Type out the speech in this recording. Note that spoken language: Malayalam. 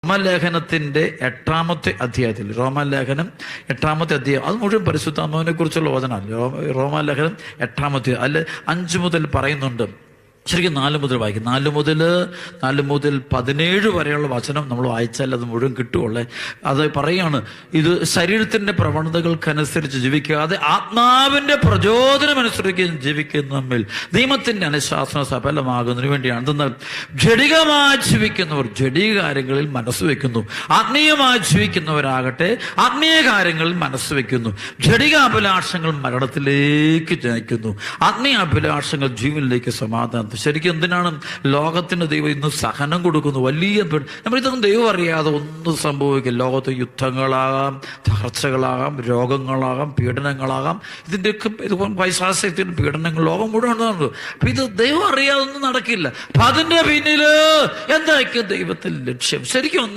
റോമലേഖനത്തിന്റെ 8-ാമത്തെ അധ്യായത്തിൽ, റോമലേഖനം 8-ാമത്തെ അധ്യായം, അത് മുഴുവൻ പരിശുദ്ധാത്മാവിനെ കുറിച്ചുള്ള വചനമാണ്. റോമലേഖനം 8-ാമത്തെ, അതിൽ 5 മുതൽ പറയുന്നുണ്ട്. ശരിക്കും 4 മുതൽ വായിക്കും. 4 മുതൽ 17 വരെയുള്ള വചനം നമ്മൾ വായിച്ചാൽ അത് മുഴുവൻ കിട്ടുകയുള്ളേ. അത് പറയാണ്, ഇത് ശരീരത്തിന്റെ പ്രവണതകൾക്കനുസരിച്ച് ജീവിക്കാതെ ആത്മാവിന്റെ പ്രചോദനമനുസരിച്ച് ജീവിക്കുന്ന തമ്മിൽ നിയമത്തിന്റെ അനുശാസന സഫലമാകുന്നതിന് വേണ്ടിയാണ്. എന്തെന്നാൽ ജഡികമായി ജീവിക്കുന്നവർ ജഡിക കാര്യങ്ങളിൽ മനസ്സ് വെക്കുന്നു, ആത്മീയമായി ജീവിക്കുന്നവരാകട്ടെ ആത്മീയ കാര്യങ്ങളിൽ മനസ്സ് വെക്കുന്നു. ജഡിക അഭിലാഷങ്ങൾ മരണത്തിലേക്ക് നയിക്കുന്നു, ആത്മീയ അഭിലാഷങ്ങൾ ജീവനിലേക്ക് സമാധാനം. ശരിക്കും എന്തിനാണ് ലോകത്തിന് ദൈവം ഇന്ന് സഹനം കൊടുക്കുന്നു? വലിയ നമ്മളിതൊന്നും ദൈവം അറിയാതെ ഒന്നും സംഭവിക്കും. ലോകത്ത് യുദ്ധങ്ങളാകാം, തകർച്ചകളാകാം, രോഗങ്ങളാകാം, പീഡനങ്ങളാകാം. ഇതിൻ്റെയൊക്കെ ഇതുപോലെ പൈശാചികത്തിന് പീഡനങ്ങൾ ലോകം മുഴുവൻ നടന്നു. അപ്പൊ ഇത് ദൈവം അറിയാതെ ഒന്നും നടക്കില്ല. അപ്പൊ അതിന്റെ പിന്നില് എന്തായിരിക്കും ദൈവത്തിന്റെ ലക്ഷ്യം? ശരിക്കും